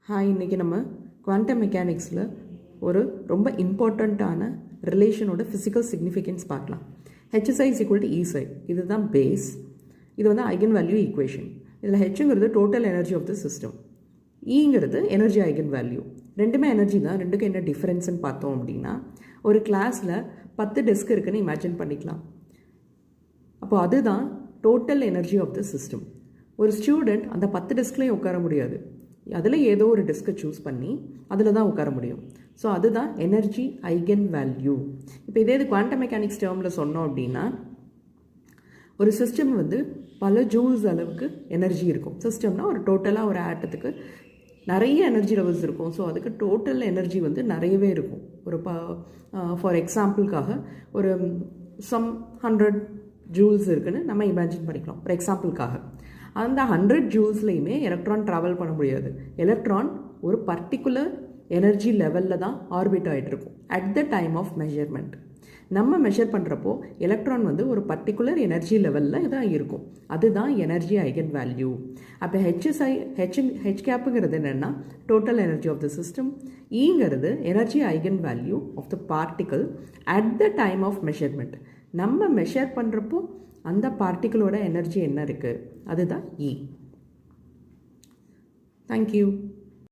இன்றைக்கி நம்ம குவாண்டம் மெக்கானிக்ஸில் ஒரு ரொம்ப இம்பார்ட்டண்ட்டான ரிலேஷனோட ஃபிசிக்கல் சிக்னிஃபிகன்ஸ் பார்க்கலாம். ஹெச்எஸ்ஐ இஸ் ஈக்குவல் டு இசை, இதுதான் பேஸ். இது வந்து ஐகன் வேல்யூ ஈக்குவேஷன். இதில் ஹெச்ங்கிறது total energy of the system, ஈங்கிறது எனர்ஜி ஐகன் வேல்யூ. ரெண்டுமே எனர்ஜி தான். ரெண்டுக்கும் என்ன டிஃப்ரென்ஸ்ன்னு பார்த்தோம் அப்படின்னா, ஒரு கிளாஸில் 10 டெஸ்க் இருக்குன்னு இமேஜின் பண்ணிக்கலாம். அப்போது அதுதான் total energy of the system. ஒரு ஸ்டூடெண்ட் அந்த 10 டெஸ்க்லேயும் உட்கார முடியாது, அதில் ஏதோ ஒரு டெஸ்க்கை சூஸ் பண்ணி அதில் தான் உட்கார முடியும். ஸோ அதுதான் எனர்ஜி ஐகன் வேல்யூ. இப்போ இதே இது குவாண்டம் மெக்கானிக்ஸ் டேர்மில் சொன்னோம் அப்படின்னா, ஒரு சிஸ்டம் வந்து பல ஜூல்ஸ் அளவுக்கு எனர்ஜி இருக்கும். சிஸ்டம்னா ஒரு டோட்டலாக ஒரு ஆட்டத்துக்கு நிறைய எனர்ஜி லெவல்ஸ் இருக்கும். ஸோ அதுக்கு டோட்டல் எனர்ஜி வந்து நிறையவே இருக்கும். ஒரு ஃபார் எக்ஸாம்பிளுக்காக ஒரு சம் 100 ஜூல்ஸ் இருக்குன்னு நம்ம இமேஜின் பண்ணிக்கலாம். ஒரு எக்ஸாம்பிளுக்காக அந்த 100 ஜூல்ஸ்லையுமே எலக்ட்ரான் ட்ராவல் பண்ண முடியாது. எலக்ட்ரான் ஒரு பர்டிகுலர் எனர்ஜி லெவலில் தான் ஆர்பிட் ஆகிட்டு இருக்கும் at the time of measurement. நம்ம மெஷர் பண்ணுறப்போ எலக்ட்ரான் வந்து ஒரு பர்டிகுலர் எனர்ஜி லெவலில் தான் இருக்கும். அதுதான் எனர்ஜி ஐகன் வேல்யூ. அப்போ ஹெச் கேப்புங்கிறது என்னென்னா total energy of the system, ஈங்கிறது energy eigen value of the particle at the time of measurement. நம்ம மெஷர் பண்ணுறப்போ அந்த பார்ட்டிகளோட எனர்ஜி என்ன இருக்குது, அதுதான் இ. தேங்க்யூ.